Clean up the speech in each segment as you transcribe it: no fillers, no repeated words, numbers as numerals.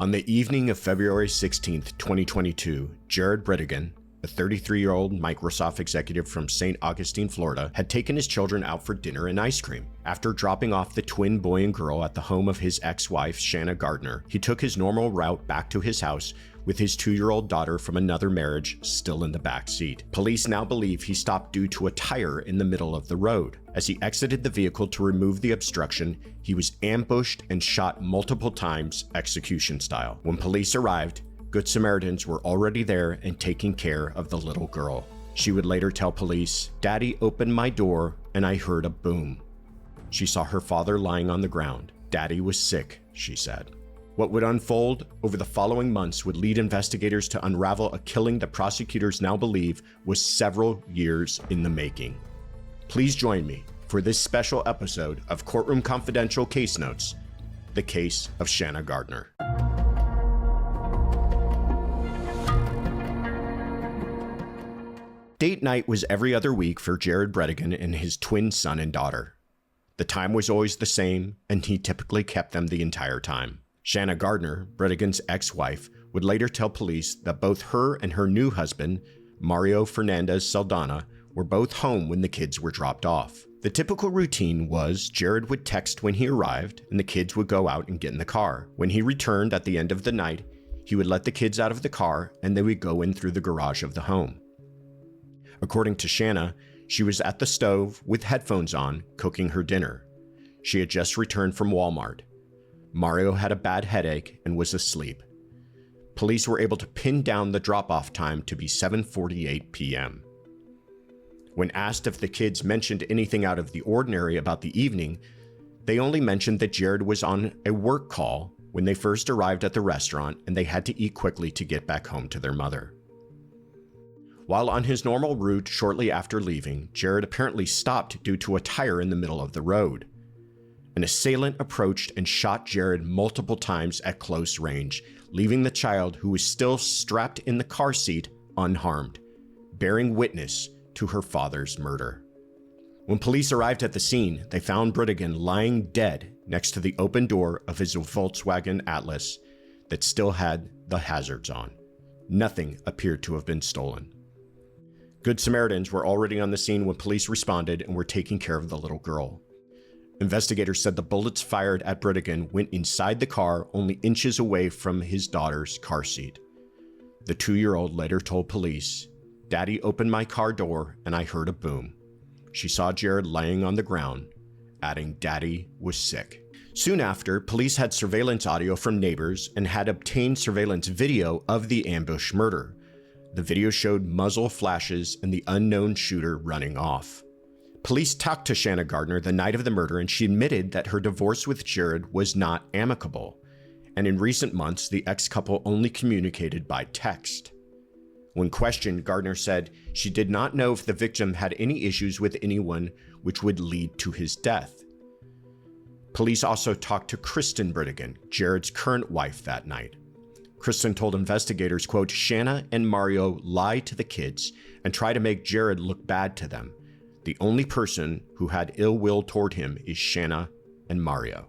On the evening of February 16, 2022, Jared Bridegan, a 33-year-old Microsoft executive from St. Augustine, Florida, had taken his children out for dinner and ice cream. After dropping off the twin boy and girl at the home of his ex-wife, Shanna Gardner, he took his normal route back to his house with his 2-year-old daughter from another marriage still in the back seat. Police now believe he stopped due to a tire in the middle of the road. As he exited the vehicle to remove the obstruction, he was ambushed and shot multiple times, execution style. When police arrived, Good Samaritans were already there and taking care of the little girl. She would later tell police, "Daddy opened my door and I heard a boom." She saw her father lying on the ground. Daddy was sick, she said. What would unfold over the following months would lead investigators to unravel a killing that prosecutors now believe was several years in the making. Please join me for this special episode of Courtroom Confidential Case Notes, the case of Shanna Gardner. Date night was every other week for Jared Bridegan and his twin son and daughter. The time was always the same, and he typically kept them the entire time. Shanna Gardner, Bridegan's ex-wife, would later tell police that both her and her new husband, Mario Fernandez Saldana, were both home when the kids were dropped off. The typical routine was Jared would text when he arrived, and the kids would go out and get in the car. When he returned at the end of the night, he would let the kids out of the car, and they would go in through the garage of the home. According to Shanna, she was at the stove with headphones on, cooking her dinner. She had just returned from Walmart. Mario had a bad headache and was asleep. Police were able to pin down the drop-off time to be 7:48 p.m. When asked if the kids mentioned anything out of the ordinary about the evening, they only mentioned that Jared was on a work call when they first arrived at the restaurant and they had to eat quickly to get back home to their mother. While on his normal route shortly after leaving, Jared apparently stopped due to a tire in the middle of the road. An assailant approached and shot Jared multiple times at close range, leaving the child, who was still strapped in the car seat, unharmed, bearing witness to her father's murder. When police arrived at the scene, they found Bridegan lying dead next to the open door of his Volkswagen Atlas that still had the hazards on. Nothing appeared to have been stolen. Good Samaritans were already on the scene when police responded and were taking care of the little girl. Investigators said the bullets fired at Bridegan went inside the car, only inches away from his daughter's car seat. The 2-year-old later told police, "Daddy opened my car door and I heard a boom." She saw Jared laying on the ground, adding Daddy was sick. Soon after, police had surveillance audio from neighbors and had obtained surveillance video of the ambush murder. The video showed muzzle flashes and the unknown shooter running off. Police talked to Shanna Gardner the night of the murder, and she admitted that her divorce with Jared was not amicable, and in recent months, the ex-couple only communicated by text. When questioned, Gardner said she did not know if the victim had any issues with anyone which would lead to his death. Police also talked to Kristen Bridegan, Jared's current wife, that night. Kristen told investigators, quote, "Shanna and Mario lie to the kids and try to make Jared look bad to them. The only person who had ill will toward him is Shanna and Mario."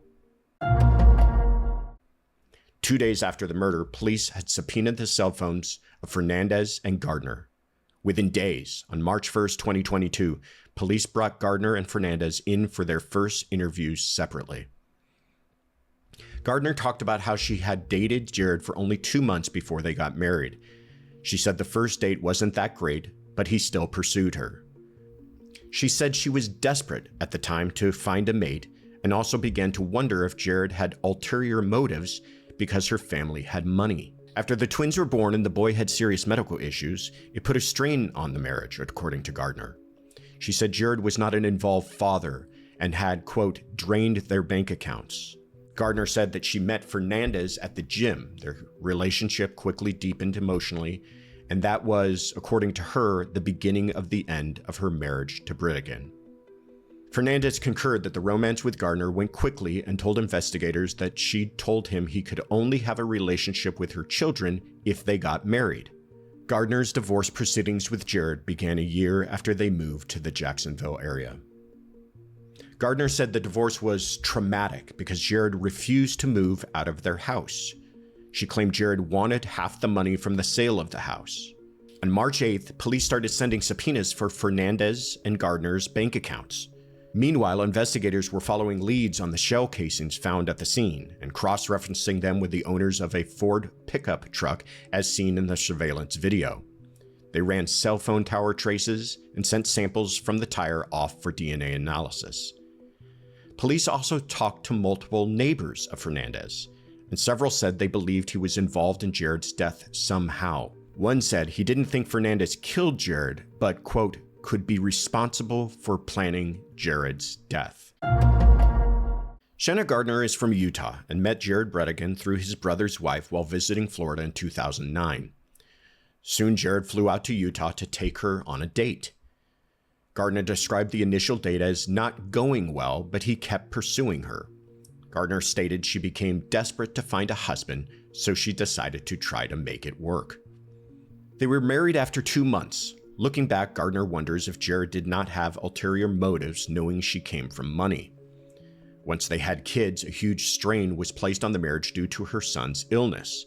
2 days after the murder, police had subpoenaed the cell phones of Fernandez and Gardner. Within days, on March 1st, 2022, police brought Gardner and Fernandez in for their first interviews separately. Gardner talked about how she had dated Jared for only 2 months before they got married. She said the first date wasn't that great, but he still pursued her. She said she was desperate at the time to find a mate and also began to wonder if Jared had ulterior motives because her family had money. After the twins were born and the boy had serious medical issues, it put a strain on the marriage, according to Gardner. She said Jared was not an involved father and had, quote, drained their bank accounts. Gardner said that she met Fernandez at the gym. Their relationship quickly deepened emotionally, and that was, according to her, the beginning of the end of her marriage to Bridegan. Fernandez concurred that the romance with Gardner went quickly and told investigators that she'd told him he could only have a relationship with her children if they got married. Gardner's divorce proceedings with Jared began a year after they moved to the Jacksonville area. Gardner said the divorce was traumatic because Jared refused to move out of their house. She claimed Jared wanted half the money from the sale of the house. On March 8th, police started sending subpoenas for Fernandez and Gardner's bank accounts. Meanwhile, investigators were following leads on the shell casings found at the scene and cross-referencing them with the owners of a Ford pickup truck as seen in the surveillance video. They ran cell phone tower traces and sent samples from the tire off for DNA analysis. Police also talked to multiple neighbors of Fernandez, and several said they believed he was involved in Jared's death somehow. One said he didn't think Fernandez killed Jared, but, quote, could be responsible for planning Jared's death. Shanna Gardner is from Utah and met Jared Bridegan through his brother's wife while visiting Florida in 2009. Soon, Jared flew out to Utah to take her on a date. Gardner described the initial date as not going well, but he kept pursuing her. Gardner stated she became desperate to find a husband, so she decided to try to make it work. They were married after 2 months. Looking back, Gardner wonders if Jared did not have ulterior motives, knowing she came from money. Once they had kids, a huge strain was placed on the marriage due to her son's illness.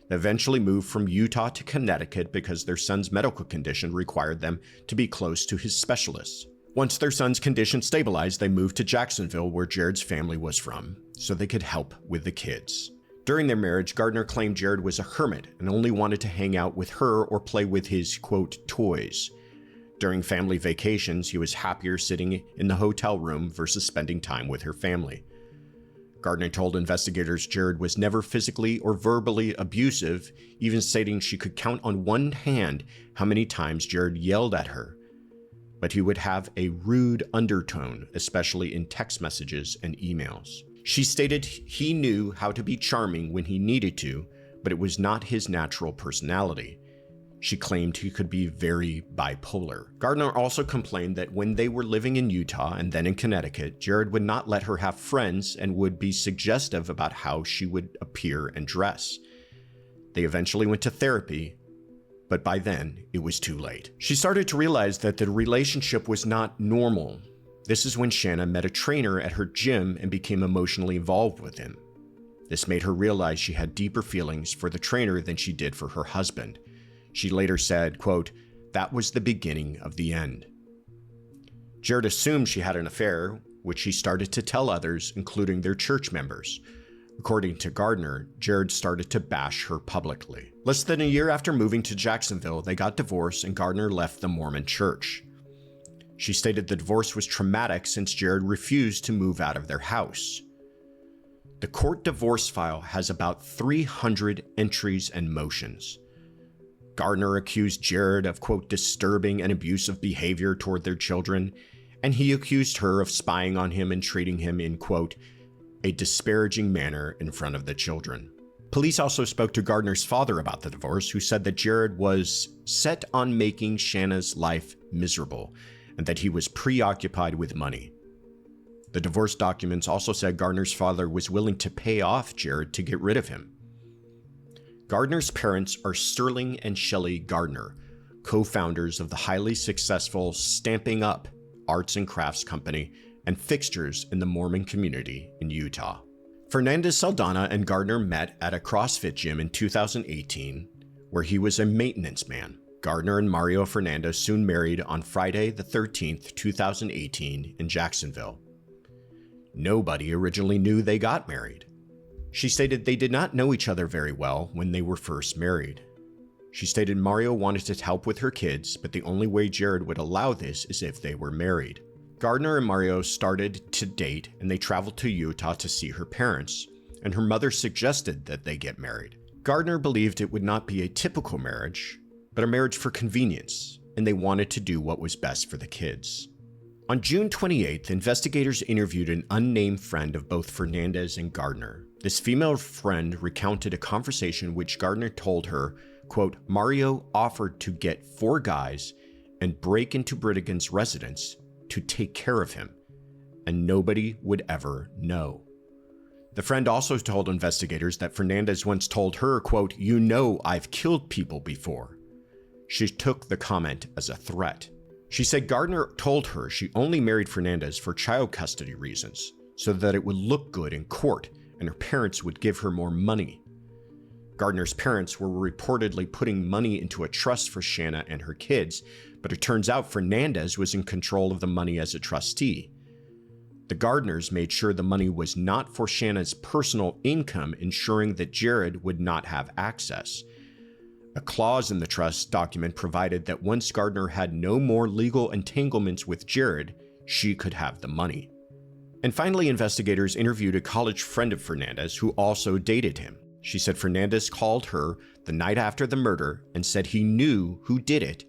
They eventually moved from Utah to Connecticut because their son's medical condition required them to be close to his specialists. Once their son's condition stabilized, they moved to Jacksonville, where Jared's family was from, so they could help with the kids. During their marriage, Gardner claimed Jared was a hermit and only wanted to hang out with her or play with his, quote, toys. During family vacations, he was happier sitting in the hotel room versus spending time with her family. Gardner told investigators Jared was never physically or verbally abusive, even stating she could count on one hand how many times Jared yelled at her. But he would have a rude undertone, especially in text messages and emails. She stated he knew how to be charming when he needed to, but it was not his natural personality. She claimed he could be very bipolar. Gardner also complained that when they were living in Utah and then in Connecticut, Jared would not let her have friends and would be suggestive about how she would appear and dress. They eventually went to therapy, but by then it was too late. She started to realize that the relationship was not normal. This is when Shanna met a trainer at her gym and became emotionally involved with him. This made her realize she had deeper feelings for the trainer than she did for her husband. She later said, quote, "That was the beginning of the end." Jared assumed she had an affair, which he started to tell others, including their church members. According to Gardner, Jared started to bash her publicly. Less than a year after moving to Jacksonville, they got divorced and Gardner left the Mormon church. She stated the divorce was traumatic since Jared refused to move out of their house. The court divorce file has about 300 entries and motions. Gardner accused Jared of, quote, disturbing and abusive behavior toward their children, and he accused her of spying on him and treating him in, quote, a disparaging manner in front of the children. Police also spoke to Gardner's father about the divorce, who said that Jared was set on making Shanna's life miserable and that he was preoccupied with money. The divorce documents also said Gardner's father was willing to pay off Jared to get rid of him. Gardner's parents are Sterling and Shelley Gardner, co-founders of the highly successful Stamping Up arts and crafts company and fixtures in the Mormon community in Utah. Fernandez Saldana and Gardner met at a CrossFit gym in 2018, where he was a maintenance man. Gardner and Mario Fernandez soon married on Friday the 13th, 2018 in Jacksonville. Nobody originally knew they got married. She stated they did not know each other very well when they were first married. She stated Mario wanted to help with her kids, but the only way Jared would allow this is if they were married. Gardner and Mario started to date and they traveled to Utah to see her parents, and her mother suggested that they get married. Gardner believed it would not be a typical marriage, but a marriage for convenience, and they wanted to do what was best for the kids. On June 28th, investigators interviewed an unnamed friend of both Fernandez and Gardner. This female friend recounted a conversation which Gardner told her, quote, Mario offered to get 4 guys and break into Bridegan's residence to take care of him, and nobody would ever know. The friend also told investigators that Fernandez once told her, quote, you know I've killed people before. She took the comment as a threat. She said Gardner told her she only married Fernandez for child custody reasons, so that it would look good in court and her parents would give her more money. Gardner's parents were reportedly putting money into a trust for Shanna and her kids, but it turns out Fernandez was in control of the money as a trustee. The Gardners made sure the money was not for Shanna's personal income, ensuring that Jared would not have access. A clause in the trust document provided that once Gardner had no more legal entanglements with Jared, she could have the money. And finally, investigators interviewed a college friend of Fernandez who also dated him. She said Fernandez called her the night after the murder and said he knew who did it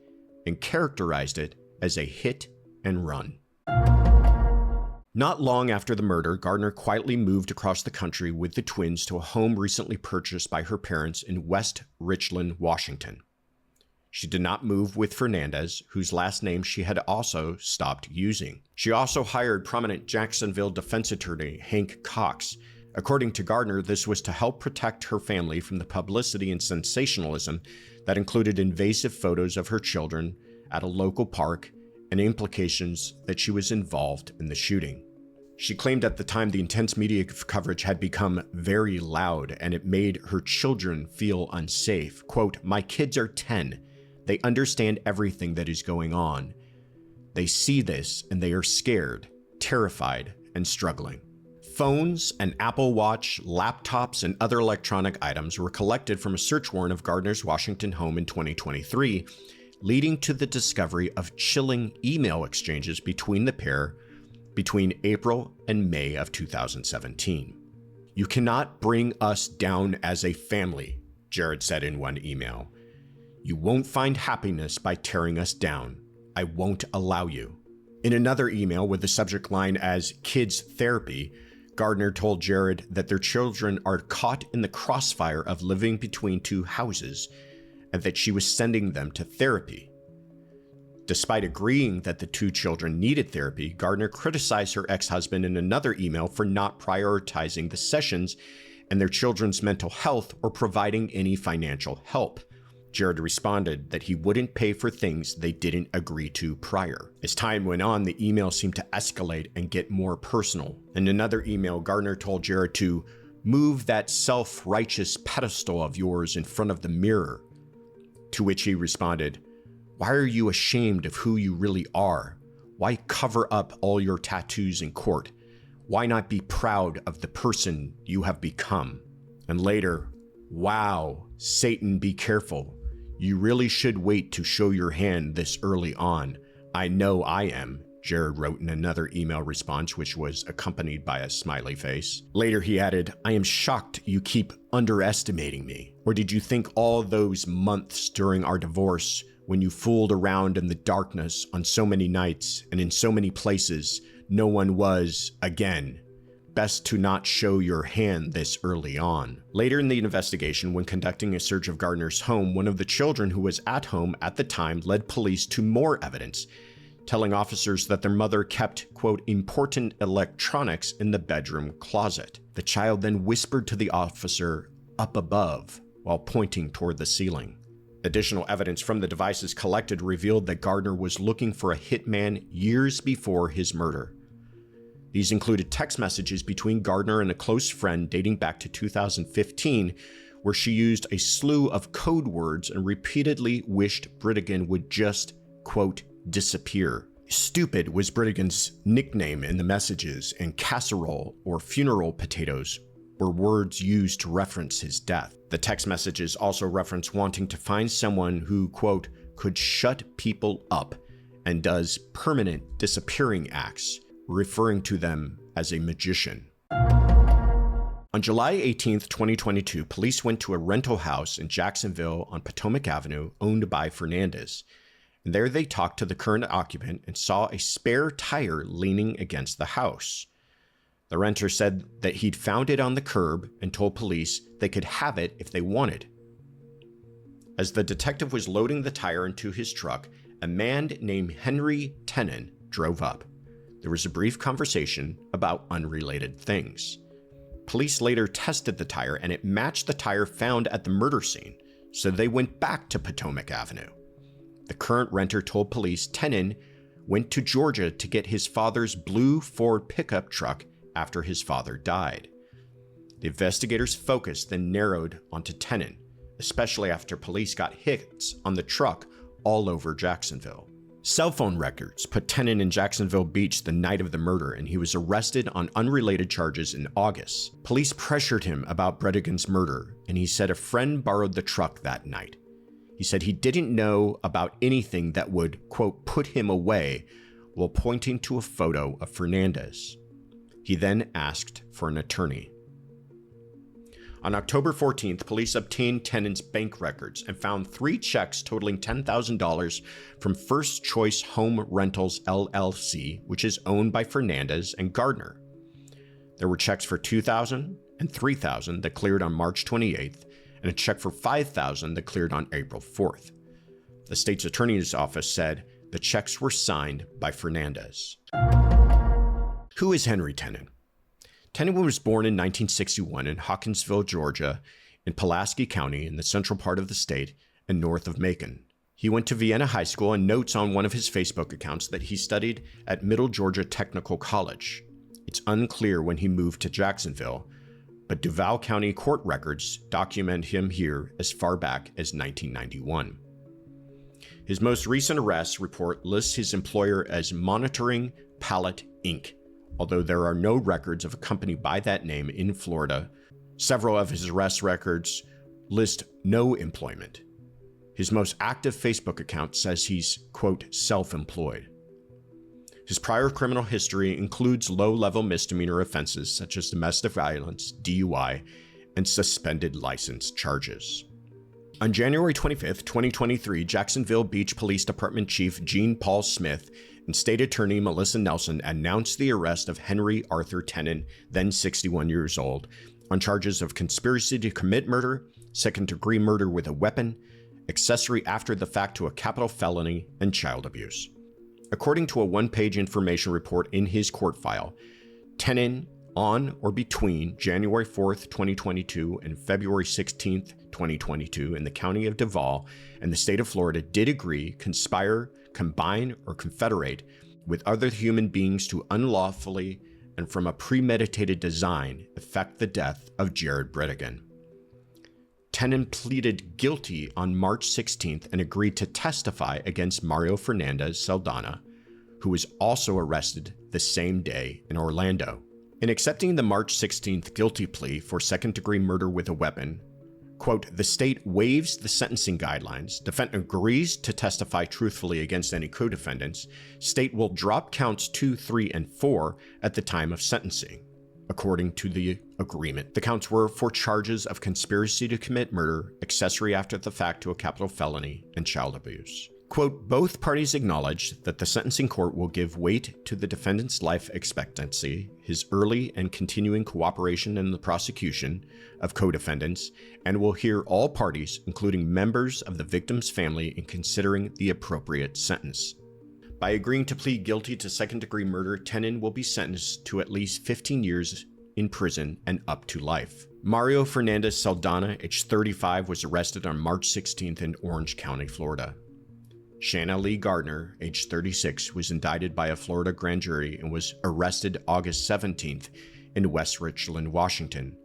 and characterized it as a hit and run. Not long after the murder, Gardner quietly moved across the country with the twins to a home recently purchased by her parents in West Richland, Washington. She did not move with Fernandez, whose last name she had also stopped using. She also hired prominent Jacksonville defense attorney Hank Cox. According to Gardner, this was to help protect her family from the publicity and sensationalism that included invasive photos of her children at a local park and implications that she was involved in the shooting. She claimed at the time the intense media coverage had become very loud and it made her children feel unsafe. Quote, "My kids are 10. They understand everything that is going on. They see this and they are scared, terrified, and struggling." Phones, an Apple Watch, laptops, and other electronic items were collected from a search warrant of Gardner's Washington home in 2023, leading to the discovery of chilling email exchanges between the pair between April and May of 2017. "You cannot bring us down as a family," Jared said in one email. "You won't find happiness by tearing us down. I won't allow you." In another email with the subject line as "Kids Therapy," Gardner told Jared that their children are caught in the crossfire of living between two houses and that she was sending them to therapy. Despite agreeing that the two children needed therapy, Gardner criticized her ex-husband in another email for not prioritizing the sessions and their children's mental health or providing any financial help. Jared responded that he wouldn't pay for things they didn't agree to prior. As time went on, the email seemed to escalate and get more personal. In another email, Gardner told Jared to move that self-righteous pedestal of yours in front of the mirror, to which he responded, "Why are you ashamed of who you really are? Why cover up all your tattoos in court? Why not be proud of the person you have become?" And later, "Wow, Satan, be careful. You really should wait to show your hand this early on. I know I am," Jared wrote in another email response, which was accompanied by a smiley face. Later he added, "I am shocked you keep underestimating me. Or did you think all those months during our divorce, when you fooled around in the darkness on so many nights and in so many places, no one was, again, best to not show your hand this early on?" Later in the investigation, when conducting a search of Gardner's home, one of the children who was at home at the time led police to more evidence, telling officers that their mother kept, quote, "important electronics in the bedroom closet." The child then whispered to the officer, "up above," while pointing toward the ceiling. Additional evidence from the devices collected revealed that Gardner was looking for a hitman years before his murder. These included text messages between Gardner and a close friend dating back to 2015, where she used a slew of code words and repeatedly wished Bridegan would just, quote, "disappear." Stupid was Bridegan's nickname in the messages, and casserole or funeral potatoes were words used to reference his death. The text messages also reference wanting to find someone who, quote, "could shut people up and does permanent disappearing acts," referring to them as a magician. On July 18th, 2022, police went to a rental house in Jacksonville on Potomac Avenue owned by Fernandez. And there they talked to the current occupant and saw a spare tire leaning against the house. The renter said that he'd found it on the curb and told police they could have it if they wanted. As the detective was loading the tire into his truck, a man named Henry Tenon drove up. There was a brief conversation about unrelated things. Police later tested the tire and it matched the tire found at the murder scene, so they went back to Potomac Avenue. The current renter told police Tenon went to Georgia to get his father's blue Ford pickup truck after his father died. The investigators' focus then narrowed onto Tenon, especially after police got hits on the truck all over Jacksonville. Cell phone records put Tenon in Jacksonville Beach the night of the murder, and he was arrested on unrelated charges in August. Police pressured him about Bridegan's murder, and he said a friend borrowed the truck that night. He said he didn't know about anything that would, quote, put him away, while pointing to a photo of Fernandez. He then asked for an attorney. On October 14th, police obtained Tenon's bank records and found 3 checks totaling $10,000 from First Choice Home Rentals LLC, which is owned by Fernandez and Gardner. There were checks for $2,000 and $3,000 that cleared on March 28th, and a check for $5,000 that cleared on April 4th. The state's attorney's office said the checks were signed by Fernandez. Who is Henry Tenon? Tenon was born in 1961 in Hawkinsville, Georgia, in Pulaski County in the central part of the state and north of Macon. He went to Vienna High School and notes on one of his Facebook accounts that he studied at Middle Georgia Technical College. It's unclear when he moved to Jacksonville, but Duval County court records document him here as far back as 1991. His most recent arrest report lists his employer as Monitoring Pallet Inc., although there are no records of a company by that name in Florida. Several of his arrest records list no employment. His most active Facebook account says he's, quote, self-employed. His prior criminal history includes low-level misdemeanor offenses such as domestic violence, DUI, and suspended license charges. On January 25, 2023, Jacksonville Beach Police Department Chief Gene Paul Smith and State Attorney Melissa Nelson announced the arrest of Henry Arthur Tenon, then 61 years old, on charges of conspiracy to commit murder, second-degree murder with a weapon, accessory after the fact to a capital felony, and child abuse. According to a one-page information report in his court file, Tenon, on or between January 4th, 2022 and February 16th, 2022 in the county of Duval and the state of Florida did agree, conspire, combine, or confederate with other human beings to unlawfully and from a premeditated design effect the death of Jared Bridegan. Tenon pleaded guilty on March 16th and agreed to testify against Mario Fernandez Saldana, who was also arrested the same day in Orlando. In accepting the March 16th guilty plea for second-degree murder with a weapon, quote, the state waives the sentencing guidelines, defendant agrees to testify truthfully against any co-defendants, state will drop counts 2, 3, and 4 at the time of sentencing. According to the agreement, the counts were for charges of conspiracy to commit murder, accessory after the fact to a capital felony, and child abuse. Quote, both parties acknowledge that the sentencing court will give weight to the defendant's life expectancy, his early and continuing cooperation in the prosecution of co-defendants, and will hear all parties, including members of the victim's family, in considering the appropriate sentence. By agreeing to plead guilty to second-degree murder, Tenon will be sentenced to at least 15 years in prison and up to life. Mario Fernandez Saldana, age 35, was arrested on March 16th in Orange County, Florida. Shanna Gardner, age 36, was indicted by a Florida grand jury and was arrested August 17th in West Richland, Washington,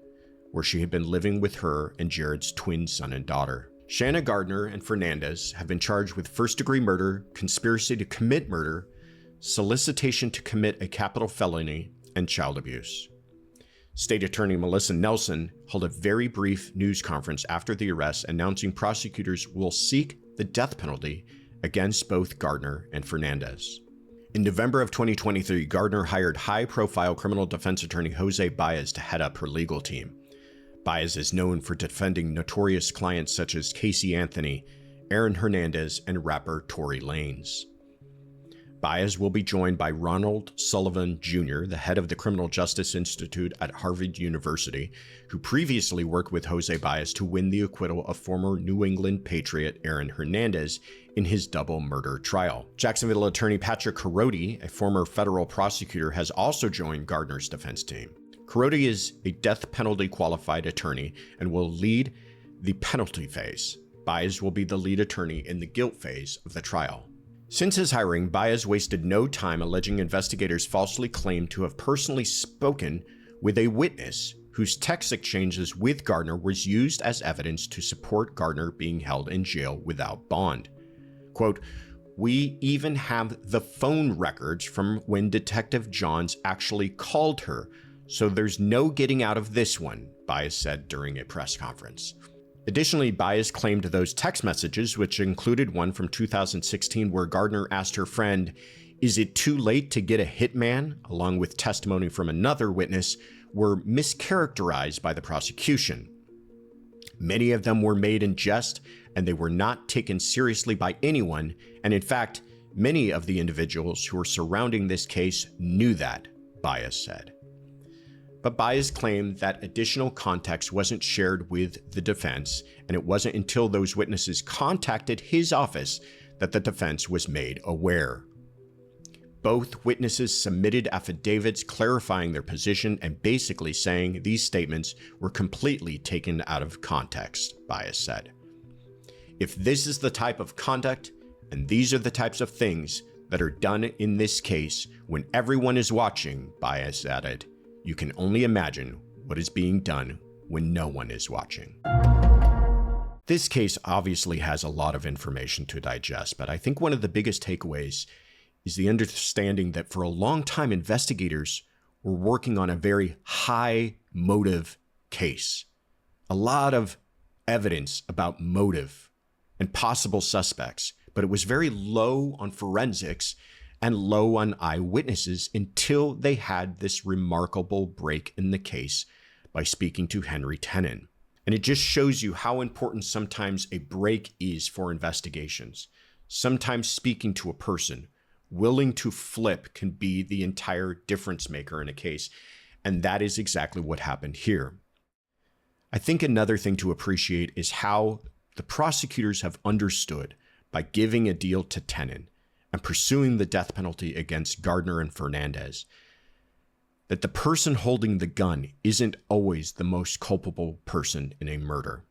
where she had been living with her and Jared's twin son and daughter. Shanna Gardner and Fernandez have been charged with first-degree murder, conspiracy to commit murder, solicitation to commit a capital felony, and child abuse. State Attorney Melissa Nelson held a very brief news conference after the arrest, announcing prosecutors will seek the death penalty against both Gardner and Fernandez. In November of 2023, Gardner hired high-profile criminal defense attorney Jose Baez to head up her legal team. Baez is known for defending notorious clients such as Casey Anthony, Aaron Hernandez, and rapper Tory Lanez. Baez will be joined by Ronald Sullivan Jr., the head of the Criminal Justice Institute at Harvard University, who previously worked with Jose Baez to win the acquittal of former New England Patriot Aaron Hernandez in his double murder trial. Jacksonville attorney Patrick Carodi, a former federal prosecutor, has also joined Gardner's defense team. Carodi is a death penalty qualified attorney and will lead the penalty phase. Baez will be the lead attorney in the guilt phase of the trial. Since his hiring, Baez wasted no time alleging investigators falsely claimed to have personally spoken with a witness whose text exchanges with Gardner was used as evidence to support Gardner being held in jail without bond. Quote, "We even have the phone records from when Detective Johns actually called her, so there's no getting out of this one," Bias said during a press conference. Additionally, Bias claimed those text messages, which included one from 2016 where Gardner asked her friend, "Is it too late to get a hitman?" along with testimony from another witness, were mischaracterized by the prosecution. Many of them were made in jest, and they were not taken seriously by anyone, and in fact, many of the individuals who were surrounding this case knew that, Bias said. But Bias claimed that additional context wasn't shared with the defense, and it wasn't until those witnesses contacted his office that the defense was made aware. Both witnesses submitted affidavits clarifying their position and basically saying these statements were completely taken out of context, Bias said. "If this is the type of conduct, and these are the types of things that are done in this case when everyone is watching," Bias added, "you can only imagine what is being done when no one is watching." This case obviously has a lot of information to digest, but I think one of the biggest takeaways is the understanding that for a long time, investigators were working on a very high motive case. A lot of evidence about motive and possible suspects, but it was very low on forensics and low on eyewitnesses until they had this remarkable break in the case by speaking to Henry Tenon. And it just shows you how important sometimes a break is for investigations. Sometimes speaking to a person willing to flip can be the entire difference maker in a case. And that is exactly what happened here. I think another thing to appreciate is how the prosecutors have understood by giving a deal to Tenon and pursuing the death penalty against Gardner and Fernandez, that the person holding the gun isn't always the most culpable person in a murder.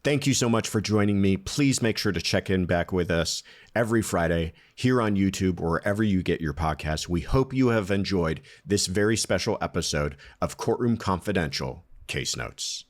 Thank you so much for joining me. Please make sure to check in back with us every Friday here on YouTube or wherever you get your podcasts. We hope you have enjoyed this very special episode of Courtroom Confidential Case Notes.